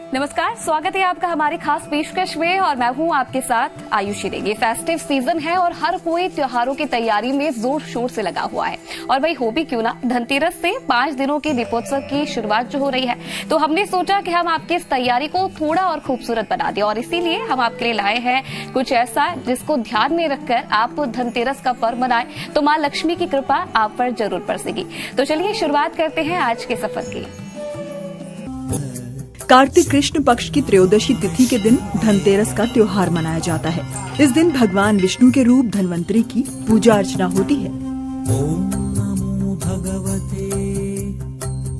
नमस्कार, स्वागत है आपका हमारी खास पेशकश में और मैं हूं आपके साथ आयुषी रेगे। फेस्टिव सीजन है और हर कोई त्योहारों की तैयारी में जोर शोर से लगा हुआ है और भाई हो भी क्यों ना, धनतेरस से 5 दिनों के दीपोत्सव की शुरुआत जो हो रही है, तो हमने सोचा कि हम आपकी इस तैयारी को थोड़ा और खूबसूरत बना दें और इसीलिए हम आपके लिए लाए हैं कुछ ऐसा जिसको ध्यान में रखकर आप धनतेरस का पर्व मनाएं तो माँ लक्ष्मी की कृपा आप पर जरूर बरसेगी। तो चलिए शुरुआत करते हैं आज के सफर की। कार्तिक कृष्ण पक्ष की त्रयोदशी तिथि के दिन धनतेरस का त्योहार मनाया जाता है। इस दिन भगवान विष्णु के रूप धन्वंतरी की पूजा अर्चना होती है। ओम नमो भगवते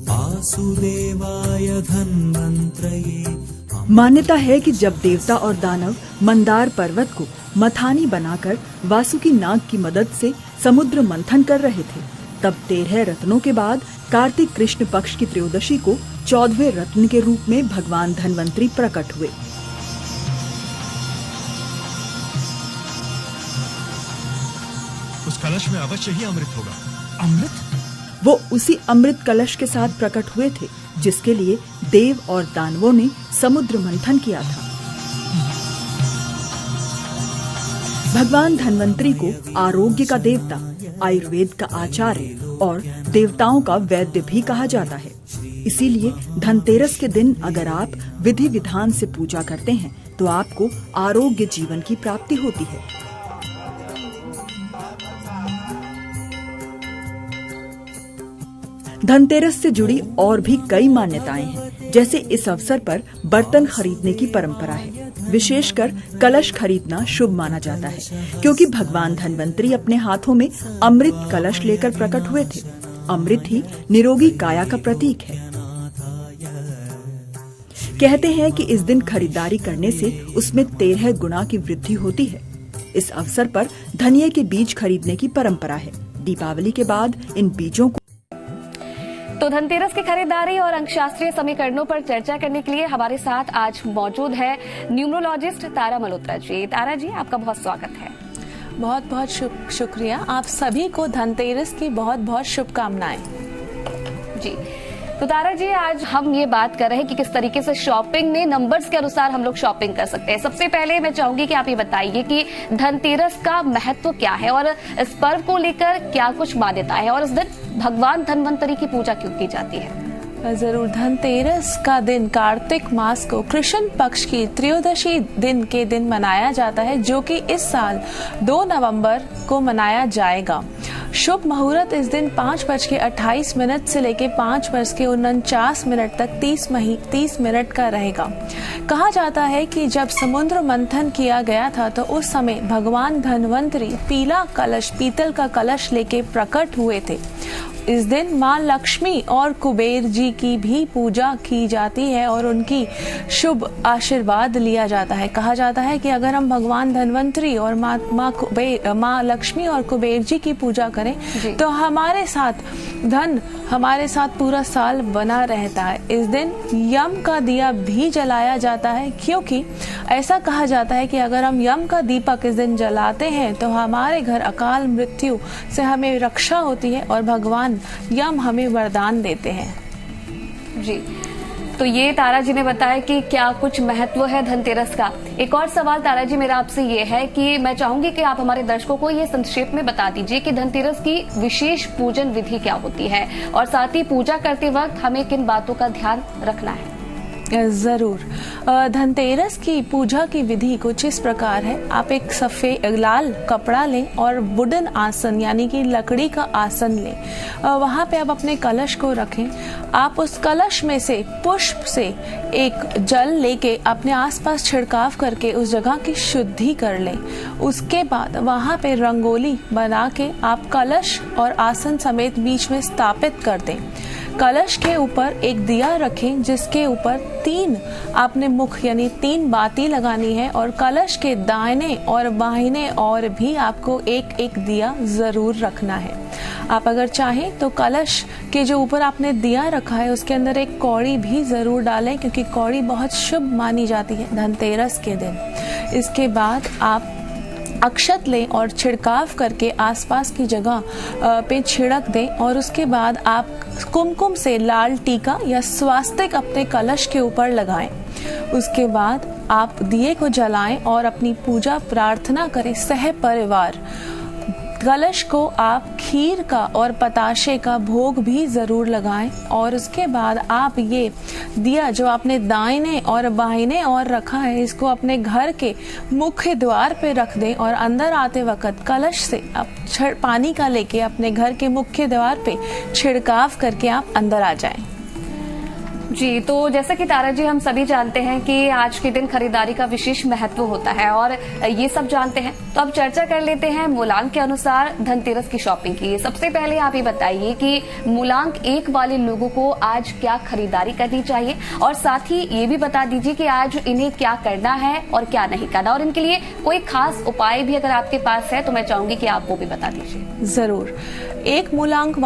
वासुदेवाय धन्वंतरये। मान्यता है कि जब देवता और दानव मंदार पर्वत को मथानी बनाकर वासुकी नाग की मदद से समुद्र मंथन कर रहे थे, तब 13 रत्नों के बाद कार्तिक कृष्ण पक्ष की त्रयोदशी को 14वें रत्न के रूप में भगवान धन्वंतरी प्रकट हुए। उस कलश में अवश्य ही अमृत होगा। अमृत? वो उसी अमृत कलश के साथ प्रकट हुए थे जिसके लिए देव और दानवों ने समुद्र मंथन किया था। भगवान धन्वंतरी को आरोग्य का देवता, आयुर्वेद का आचार्य और देवताओं का वैद्य भी कहा जाता है। इसीलिए धनतेरस के दिन अगर आप विधि विधान से पूजा करते हैं तो आपको आरोग्य जीवन की प्राप्ति होती है। धनतेरस से जुड़ी और भी कई मान्यताएं हैं, जैसे इस अवसर पर बर्तन खरीदने की परंपरा है। विशेषकर कलश खरीदना शुभ माना जाता है क्योंकि भगवान धन्वंतरी अपने हाथों में अमृत कलश लेकर प्रकट हुए थे। अमृत ही निरोगी काया का प्रतीक है। कहते हैं कि इस दिन खरीदारी करने से उसमें 13 गुना की वृद्धि होती है। इस अवसर पर धनिये के बीज खरीदने की परंपरा है। दीपावली के बाद इन बीजों को तो धनतेरस की खरीदारी और अंकशास्त्रीय समीकरणों पर चर्चा करने के लिए हमारे साथ आज मौजूद है न्यूमरोलॉजिस्ट तारा मल्होत्रा जी। तारा जी, आपका बहुत स्वागत है। बहुत बहुत शुक्रिया। आप सभी को धनतेरस की बहुत बहुत शुभकामनाएं। जी, तो तारा जी, आज हम ये बात कर रहे हैं कि किस तरीके से शॉपिंग में नंबर्स के अनुसार हम लोग शॉपिंग कर सकते हैं। सबसे पहले मैं चाहूंगी कि आप ये बताइए कि धनतेरस का महत्व क्या है और इस पर्व को लेकर क्या कुछ मान्यता है और इस दिन भगवान धन्वंतरी की पूजा क्यों की जाती है। जरूर। धनतेरस का दिन कार्तिक मास को कृष्ण पक्ष की त्रयोदशी दिन के दिन मनाया जाता है, जो कि इस साल 2 नवंबर को मनाया जाएगा। शुभ मुहूर्त इस दिन 5:28 से लेकर 5:49 तक 30 मिनट का रहेगा। कहा जाता है कि जब समुद्र मंथन किया गया था तो उस समय भगवान धन्वंतरी पीतल का कलश लेके प्रकट हुए थे। इस दिन माँ लक्ष्मी और कुबेर जी की भी पूजा की जाती है और उनकी शुभ आशीर्वाद लिया जाता है। कहा जाता है कि अगर हम भगवान धन्वंतरी और माँ लक्ष्मी और कुबेर जी की पूजा करें तो हमारे साथ पूरा साल बना रहता है। इस दिन यम का दिया भी जलाया जाता है, क्योंकि ऐसा कहा जाता है कि अगर हम यम का दीपक इस दिन जलाते हैं तो हमारे घर अकाल मृत्यु से हमें रक्षा होती है और भगवान यम हमें वरदान देते हैं। जी, तो ये तारा जी ने बताया कि क्या कुछ महत्व है धनतेरस का। एक और सवाल तारा जी मेरा आपसे ये है कि मैं चाहूंगी कि आप हमारे दर्शकों को ये संक्षेप में बता दीजिए कि धनतेरस की विशेष पूजन विधि क्या होती है और साथ ही पूजा करते वक्त हमें किन बातों का ध्यान रखना है। जरूर। धनतेरस की पूजा की विधि कुछ इस प्रकार है। आप एक सफेद लाल कपड़ा लें और वुडन आसन यानी कि लकड़ी का आसन लें। वहाँ पे आप अपने कलश को रखें। आप उस कलश में से पुष्प से एक जल लेके अपने आसपास छिड़काव करके उस जगह की शुद्धि कर लें। उसके बाद वहाँ पे रंगोली बना के आप कलश और आसन समेत बीच में स्थापित कर दें। कलश के ऊपर एक दिया रखें जिसके ऊपर 3 आपने मुख यानी 3 बाती लगानी है और कलश के दाहिने और बाहिने और भी आपको एक दिया जरूर रखना है। आप अगर चाहें तो कलश के जो ऊपर आपने दिया रखा है उसके अंदर एक कौड़ी भी जरूर डालें, क्योंकि कौड़ी बहुत शुभ मानी जाती है धनतेरस के दिन। इसके बाद आप अक्षत लें और छिड़काव करके आसपास की जगह पे छिड़क दें और उसके बाद आप कुमकुम से लाल टीका या स्वास्तिक अपने कलश के ऊपर लगाएं। उसके बाद आप दिए को जलाएं और अपनी पूजा प्रार्थना करें सह परिवार। कलश को आप खीर का और पताशे का भोग भी जरूर लगाएं और उसके बाद आप ये दिया जो आपने दाहिने और बाहिने और रखा है इसको अपने घर के मुख्य द्वार पे रख दें और अंदर आते वक्त कलश से आप पानी का लेके अपने घर के मुख्य द्वार पे छिड़काव करके आप अंदर आ जाएं। जी, तो जैसा कि तारा जी हम सभी जानते हैं कि आज के दिन खरीदारी का विशेष महत्व होता है और ये सब जानते हैं, तो अब चर्चा कर लेते हैं मूलांक के अनुसार धनतेरस की शॉपिंग की। सबसे पहले आप ये बताइए कि मूलांक 1 वाले लोगों को आज क्या खरीदारी करनी चाहिए और साथ ही ये भी बता दीजिए कि आज इन्हें क्या करना है और क्या नहीं करना, और इनके लिए कोई खास उपाय भी अगर आपके पास है तो मैं चाहूंगी कि आप वो भी बता दीजिए। जरूर। 1 मूलांक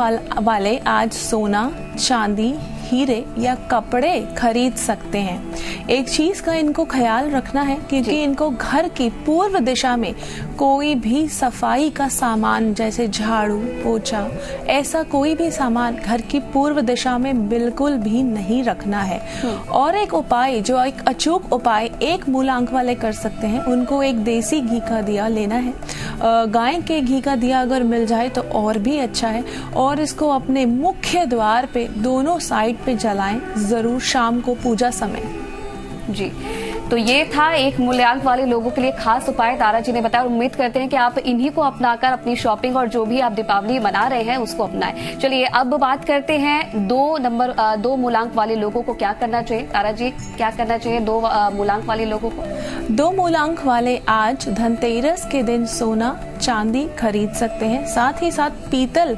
वाले आज सोना, चांदी, हीरे या कपड़े खरीद सकते हैं। एक चीज का इनको ख्याल रखना है क्योंकि इनको घर की पूर्व दिशा में कोई भी सफाई का सामान जैसे झाड़ू, पोछा, ऐसा कोई भी सामान घर की पूर्व दिशा में बिल्कुल भी नहीं रखना है। और एक उपाय जो एक अचूक उपाय 1 मूलांक वाले कर सकते हैं, उनको एक देसी घी का दिया लेना है। गाय के घी का दिया अगर मिल जाए तो और भी अच्छा है और इसको अपने मुख्य द्वार पे दोनों साइड पे जलाएं जरूर शाम को पूजा समय। जी, तो ये था 1 मूलांक वाले लोगों के लिए खास उपाय तारा जी ने बताया। उम्मीद करते हैं कि आप इन्हीं को अपनाकर अपनी शॉपिंग और जो भी आप दीपावली मना रहे हैं उसको अपनाएं। चलिए अब बात करते हैं 2 मूलांक वाले लोगों को क्या करना चाहिए। तारा जी क्या करना चाहिए 2 मूलांक वाले लोगों को? 2 मूलांक वाले आज धनतेरस के दिन सोना, चांदी खरीद सकते हैं। साथ ही साथ पीतल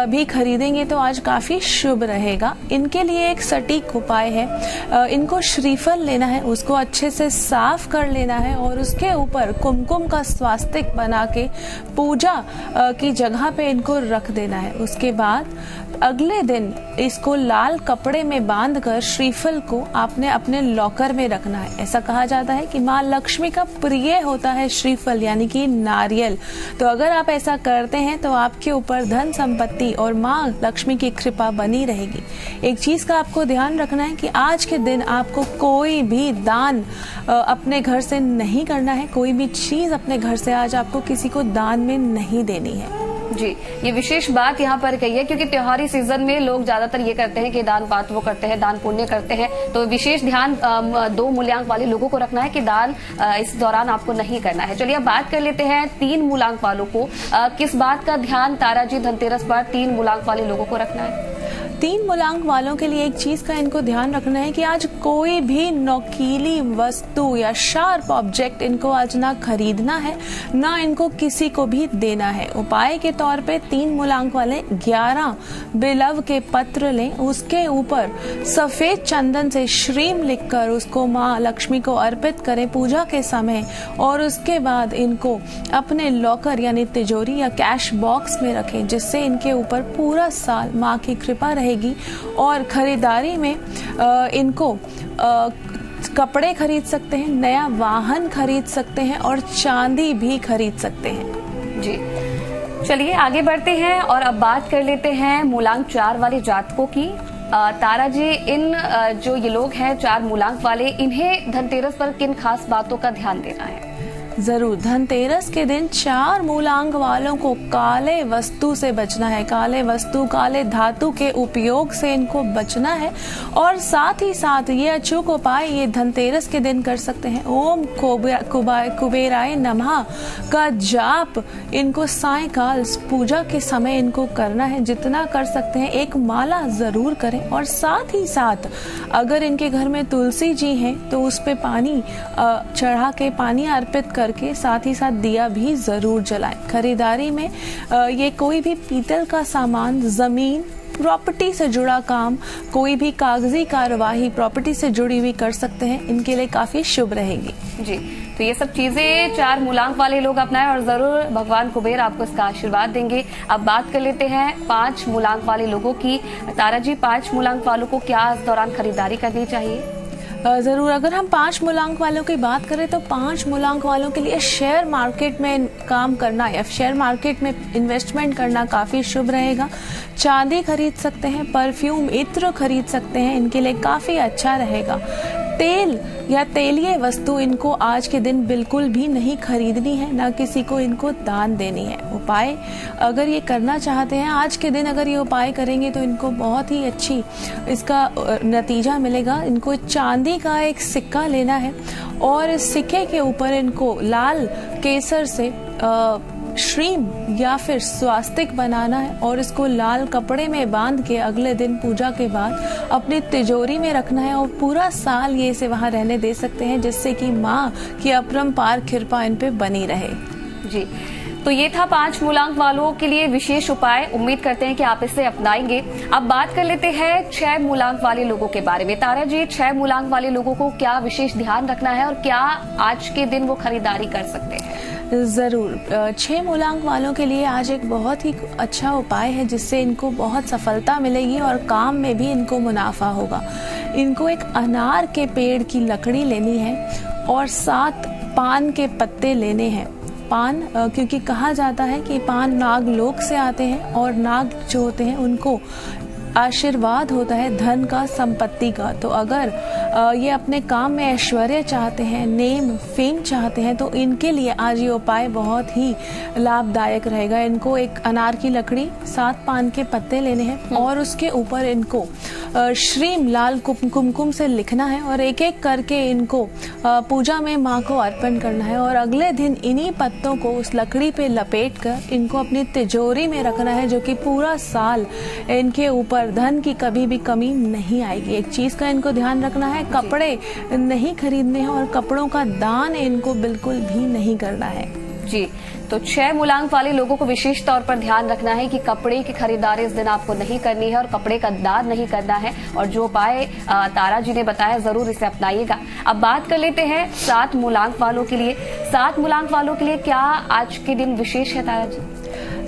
भी खरीदेंगे तो आज काफी शुभ रहेगा। इनके लिए एक सटीक उपाय है, इनको श्रीफल लेना है, उसको अच्छे से साफ कर लेना है और उसके ऊपर कुमकुम का स्वास्तिक बना के पूजा की जगह पे इनको रख देना है। उसके बाद अगले दिन इसको लाल कपड़े में बांधकर श्रीफल को आपने अपने लॉकर में रखना है। ऐसा कहा जाता है कि माँ लक्ष्मी का प्रिय होता है श्रीफल यानी कि नारियल। तो अगर आप ऐसा करते हैं तो आपके ऊपर धन संपत्ति और माँ लक्ष्मी की कृपा बनी रहेगी। एक चीज का आपको ध्यान रखना है कि आज के दिन आपको कोई भी दान अपने घर से नहीं करना है। कोई भी चीज अपने घर से आज आपको किसी को दान में नहीं देनी है। जी, ये विशेष बात यहाँ पर कही है क्योंकि त्योहारी सीजन में लोग ज्यादातर ये करते हैं कि दान पात वो करते हैं, दान पुण्य करते हैं। तो विशेष ध्यान 2 मूलांक वाले लोगों को रखना है कि दान इस दौरान आपको नहीं करना है। चलिए अब बात कर लेते हैं 3 मूलांक वालों को। किस बात का ध्यान तारा जी धनतेरस पर 3 मूलांक वाले लोगों को रखना है? 3 मूलांक वालों के लिए एक चीज का इनको ध्यान रखना है कि आज कोई भी नोकीली वस्तु या शार्प ऑब्जेक्ट इनको आज ना खरीदना है, ना इनको किसी को भी देना है। उपाय के तौर पे 3 मूलांक वाले 11 बिलव के पत्र लें, उसके ऊपर सफेद चंदन से श्रीम लिखकर उसको माँ लक्ष्मी को अर्पित करें पूजा के समय और उसके बाद इनको अपने लॉकर यानी तिजोरी या कैश बॉक्स में रखें, जिससे इनके ऊपर पूरा साल माँ की कृपा रहेगी। और खरीदारी में इनको कपड़े खरीद सकते हैं, नया वाहन खरीद सकते हैं और चांदी भी खरीद सकते हैं। जी, चलिए आगे बढ़ते हैं और अब बात कर लेते हैं मूलांक 4 वाले जातकों की। तारा जी, इन जो ये लोग हैं 4 मूलांक वाले, इन्हें धनतेरस पर किन खास बातों का ध्यान देना है? जरूर। धनतेरस के दिन 4 मूलांक वालों को काले वस्तु से बचना है। काले वस्तु, काले धातु के उपयोग से इनको बचना है और साथ ही साथ ये अचूक उपाय ये धनतेरस के दिन कर सकते हैं। ओम कुबेराय नमः का जाप इनको सायंकाल पूजा के समय इनको करना है। जितना कर सकते हैं एक माला जरूर करें और साथ ही साथ अगर इनके घर में तुलसी जी हैं तो उस पे पानी चढ़ा के पानी अर्पित करके साथ ही साथ दिया भी जरूर जलाएं। खरीदारी में ये कोई भी पीतल का सामान, जमीन, प्रॉपर्टी से जुड़ा काम, कोई भी कागजी कार्यवाही प्रॉपर्टी से जुड़ी हुई कर सकते हैं। इनके लिए काफी शुभ रहेगी। जी, तो ये सब चीजें 4 मूलांक वाले लोग अपनाएं और जरूर भगवान कुबेर आपको इसका आशीर्वाद देंगे। अब बात कर लेते हैं 5 मूलांक वाले लोगों की। तारा जी, 5 मूलांक वालों को क्या इस दौरान खरीदारी करनी चाहिए? जरूर। अगर हम 5 मूलांक वालों की बात करें तो 5 मूलांक वालों के लिए शेयर मार्केट में काम करना या शेयर मार्केट में इन्वेस्टमेंट करना काफी शुभ रहेगा। चांदी खरीद सकते हैं, परफ्यूम, इत्र खरीद सकते हैं, इनके लिए काफी अच्छा रहेगा। तेल या तेलीय वस्तु इनको आज के दिन बिल्कुल भी नहीं खरीदनी है, ना किसी को इनको दान देनी है। उपाय अगर ये करना चाहते हैं आज के दिन, अगर ये उपाय करेंगे तो इनको बहुत ही अच्छी इसका नतीजा मिलेगा। इनको चांदी का एक सिक्का लेना है और इस सिक्के के ऊपर इनको लाल केसर से श्रीम या फिर स्वास्तिक बनाना है और इसको लाल कपड़े में बांध के अगले दिन पूजा के बाद अपनी तिजोरी में रखना है और पूरा साल ये इसे वहां रहने दे सकते हैं, जिससे कि माँ की अपरंपार कृपा इन पे बनी रहे। जी, तो ये था 5 मूलांक वालों के लिए विशेष उपाय। उम्मीद करते हैं कि आप इसे अपनाएंगे। अब बात कर लेते हैं 6 मूलांक वाले लोगों के बारे में। तारा जी, 6 मूलांक वाले लोगों को क्या विशेष ध्यान रखना है और क्या आज के दिन वो खरीदारी कर सकते हैं? जरूर। 6 मूलांक वालों के लिए आज एक बहुत ही अच्छा उपाय है जिससे इनको बहुत सफलता मिलेगी और काम में भी इनको मुनाफा होगा। इनको एक अनार के पेड़ की लकड़ी लेनी है और 7 पान के पत्ते लेने हैं। पान क्योंकि कहा जाता है कि पान नाग लोक से आते हैं और नाग जो होते हैं उनको आशीर्वाद होता है धन का, संपत्ति का। तो अगर ये अपने काम में ऐश्वर्य चाहते हैं, नेम फेम चाहते हैं, तो इनके लिए आज ये उपाय बहुत ही लाभदायक रहेगा। इनको एक अनार की लकड़ी, 7 पान के पत्ते लेने हैं और उसके ऊपर इनको श्रीम लाल कुमकुम से लिखना है और एक एक करके इनको पूजा में माँ को अर्पण करना है और अगले दिन इन्हीं पत्तों को उस लकड़ी पे लपेट कर इनको अपनी तिजोरी में रखना है, जो कि पूरा साल इनके ऊपर धन की कभी भी कमी नहीं आएगी। एक चीज का इनको ध्यान रखना है, कपड़े नहीं खरीदने हैं और कपड़ों का दान इनको बिल्कुल भी नहीं करना है। जी, तो 6 मूलांक वाले लोगों को विशेष तौर पर ध्यान रखना है कि कपड़े की खरीदारी इस दिन आपको नहीं करनी है और कपड़े का दान नहीं करना है। और जो उपाय तारा जी ने बताया जरूर इसे अपनाइएगा। अब बात कर लेते हैं 7 मूलांक वालों के लिए। 7 मूलांक वालों के लिए क्या आज के दिन विशेष है तारा जी?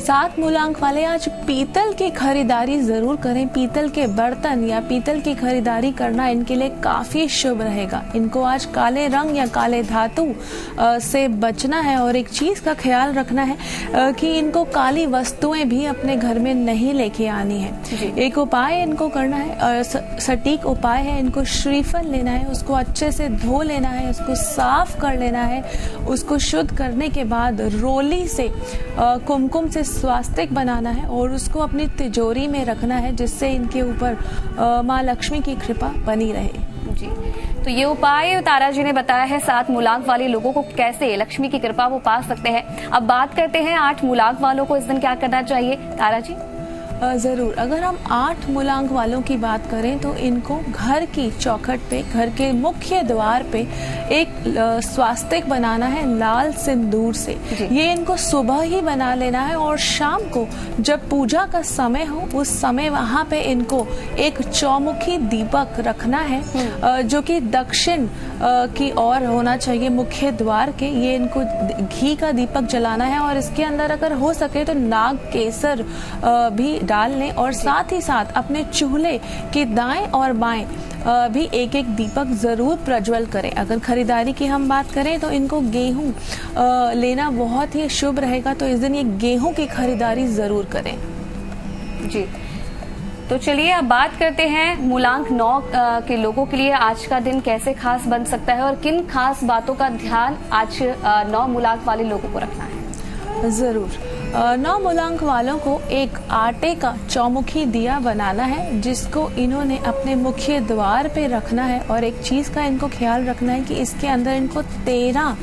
7 मूलांक वाले आज पीतल की खरीदारी जरूर करें। पीतल के बर्तन या पीतल की खरीदारी करना इनके लिए काफी शुभ रहेगा। इनको आज काले रंग या काले धातु से बचना है और एक चीज का ख्याल रखना है कि इनको काली वस्तुएं भी अपने घर में नहीं लेके आनी है। एक उपाय इनको करना है, सटीक उपाय है, इनको श्रीफल लेना है, उसको अच्छे से धो लेना है, उसको साफ कर लेना है, उसको शुद्ध करने के बाद रोली से कुमकुम से स्वास्तिक बनाना है और उसको अपनी तिजोरी में रखना है, जिससे इनके ऊपर माँ लक्ष्मी की कृपा बनी रहे। जी, तो ये उपाय तारा जी ने बताया है 7 मूलांक वाले लोगों को कैसे लक्ष्मी की कृपा वो पा सकते हैं। अब बात करते हैं 8 मूलांक वालों को इस दिन क्या करना चाहिए तारा जी? जरूर। अगर हम 8 मूलांक वालों की बात करें तो इनको घर की चौखट पे, घर के मुख्य द्वार पे एक स्वास्तिक बनाना है लाल सिंदूर से। ये इनको सुबह ही बना लेना है और शाम को जब पूजा का समय हो उस समय वहां पे इनको एक चौमुखी दीपक रखना है जो कि दक्षिण की ओर होना चाहिए मुख्य द्वार के। ये इनको घी का दीपक जलाना है और इसके अंदर अगर हो सके तो नाग केसर भी डाल लें और साथ ही साथ अपने चूल्हे के दाएं और बाएं भी एक एक दीपक जरूर प्रज्वल करें। अगर खरीदारी की हम बात करें तो इनको गेहूं लेना बहुत ही शुभ रहेगा, तो इस दिन ये गेहूं की खरीदारी जरूर करें। जी, तो चलिए अब बात करते हैं मूलांक 9 के लोगों के लिए आज का दिन कैसे खास बन सकता है और किन खास बातों का ध्यान आज 9 मूलांक वाले लोगों को रखना है। जरूर। 9 मूलांक वालों को एक आटे का चौमुखी दिया बनाना है, जिसको इन्होंने अपने मुख्य द्वार पे रखना है और एक चीज का इनको ख्याल रखना है कि इसके अंदर इनको 13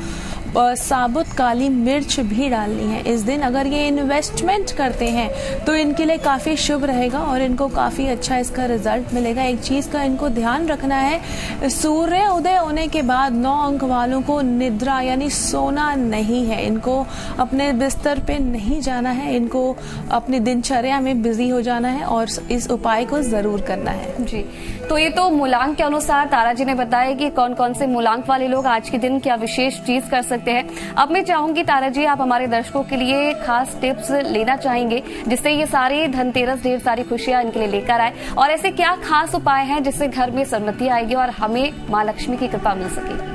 साबुत काली मिर्च भी डालनी है। इस दिन अगर ये इन्वेस्टमेंट करते हैं तो इनके लिए काफी शुभ रहेगा और इनको काफी अच्छा इसका रिजल्ट मिलेगा। एक चीज का इनको ध्यान रखना है, सूर्य उदय होने के बाद 9 अंक वालों को निद्रा यानी सोना नहीं है। इनको अपने बिस्तर पे नहीं जाना है, इनको अपनी दिनचर्या में बिजी हो जाना है और इस उपाय को जरूर करना है। जी, तो ये तो मूलांक के अनुसार तारा जी ने बताया कि कौन कौन से मूलांक वाले लोग आज के दिन क्या विशेष चीज कर सकते हैं। अब मैं चाहूंगी तारा जी आप हमारे दर्शकों के लिए खास टिप्स लेना चाहेंगे जिससे ये सारी धनतेरस ढेर सारी खुशियां इनके लिए लेकर आए, और ऐसे क्या खास उपाय हैं जिससे घर में समृद्धि आएगी और हमें मां लक्ष्मी की कृपा मिल सकेगी?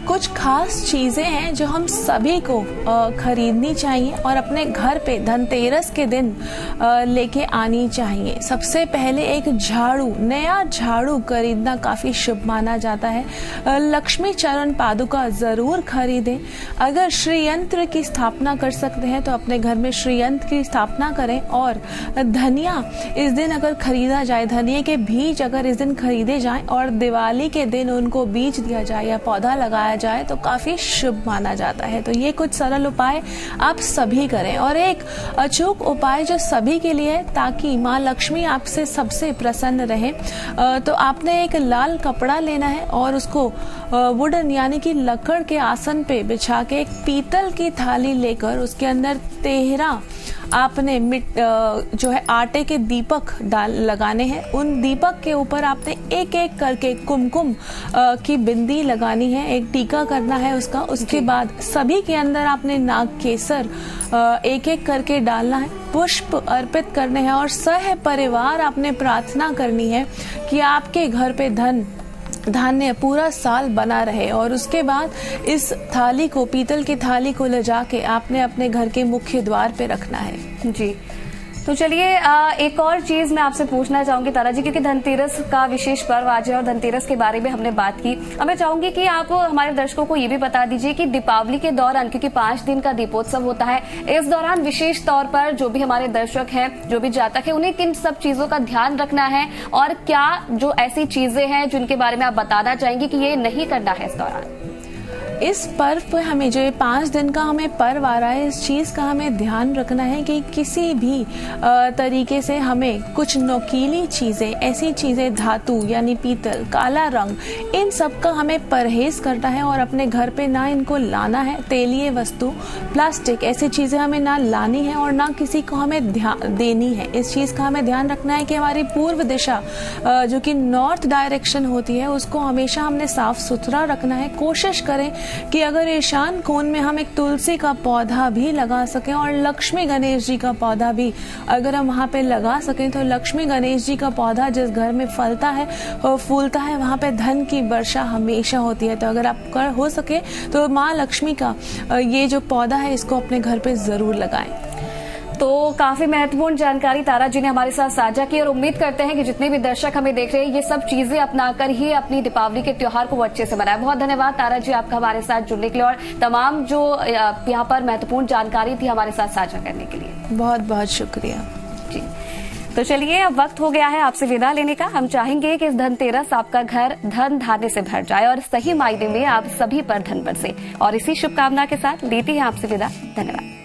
कुछ खास चीजें हैं जो हम सभी को खरीदनी चाहिए और अपने घर पे धनतेरस के दिन लेके आनी चाहिए। सबसे पहले एक झाड़ू, नया झाड़ू खरीदना काफी शुभ माना जाता है। लक्ष्मी चरण पादुका जरूर खरीदें। अगर श्री यंत्र की स्थापना कर सकते हैं तो अपने घर में श्री यंत्र की स्थापना करें। और धनिया इस दिन अगर खरीदा जाए, धनिया के बीज अगर इस दिन खरीदे जाएं और दिवाली के दिन उनको बीज दिया जाए या पौधा लगाया जाए तो काफी शुभ माना जाता है। तो ये कुछ सरल उपाय आप सभी करें, और एक अचूक उपाय जो सभी के लिए है ताकि माँ लक्ष्मी आपसे सबसे प्रसन्न रहे, तो आपने एक लाल कपड़ा लेना है और उसको वुडन यानी कि लकड़ के आसन पे बिछा के एक पीतल की थाली लेकर उसके अंदर 13 आपने जो है आटे के दीपक लगाने हैं। उन दीपक के ऊपर आपने एक एक करके कुमकुम की बिंदी लगानी है, एक टीका करना है उसका। उसके बाद सभी के अंदर आपने नाग केसर एक एक करके डालना है, पुष्प अर्पित करने हैं और सह परिवार आपने प्रार्थना करनी है कि आपके घर पे धान्य पूरा साल बना रहे। और उसके बाद इस थाली को, पीतल की थाली को ले जाके आपने अपने घर के मुख्य द्वार पे रखना है। जी, तो चलिए एक और चीज मैं आपसे पूछना चाहूंगी तारा जी, क्योंकि धनतेरस का विशेष पर्व आज है और धनतेरस के बारे में हमने बात की। अब मैं चाहूंगी कि आप हमारे दर्शकों को ये भी बता दीजिए कि दीपावली के दौरान, क्योंकि 5 दिन का दीपोत्सव होता है, इस दौरान विशेष तौर पर जो भी हमारे दर्शक हैं, जो भी जातक है, उन्हें किन सब चीजों का ध्यान रखना है और क्या जो ऐसी चीजें हैं जिनके बारे में आप बताना चाहेंगे कि ये नहीं करना है इस दौरान? इस पर्व पर हमें जो 5 दिन का हमें पर्व आ रहा है, इस चीज का हमें ध्यान रखना है कि किसी भी तरीके से हमें कुछ नोकीली चीजें, ऐसी चीजें, धातु यानी पीतल, काला रंग, इन सब का हमें परहेज करना है और अपने घर पे ना इनको लाना है। तेलीय वस्तु, प्लास्टिक, ऐसी चीजें हमें ना लानी है और ना किसी को हमें देनी है। इस चीज का हमें ध्यान रखना है कि हमारी पूर्व दिशा जो कि नॉर्थ डायरेक्शन होती है उसको हमेशा हमने साफ सुथरा रखना है। कोशिश करें कि अगर ईशान कोण में हम एक तुलसी का पौधा भी लगा सकें और लक्ष्मी गणेश जी का पौधा भी अगर हम वहाँ पे लगा सकें, तो लक्ष्मी गणेश जी का पौधा जिस घर में फलता है और फूलता है वहाँ पे धन की वर्षा हमेशा होती है। तो अगर आप हो सके तो माँ लक्ष्मी का ये जो पौधा है इसको अपने घर पे जरूर लगाएं। तो काफी महत्वपूर्ण जानकारी तारा जी ने हमारे साथ साझा की और उम्मीद करते हैं कि जितने भी दर्शक हमें देख रहे हैं ये सब चीजें अपनाकर ही अपनी दीपावली के त्योहार को अच्छे से मनाएं। बहुत धन्यवाद तारा जी आपका हमारे साथ जुड़ने के लिए और तमाम जो यहाँ पर महत्वपूर्ण जानकारी थी हमारे साथ साझा करने के लिए। बहुत बहुत शुक्रिया जी। तो चलिए अब वक्त हो गया है आपसे विदा लेने का। हम चाहेंगे कि इस धनतेरस आपका घर धन धान्य से भर जाए और सही मायने में आप सभी पर धन बरसे, और इसी शुभकामना के साथ लेते हैं आपसे विदा। धन्यवाद।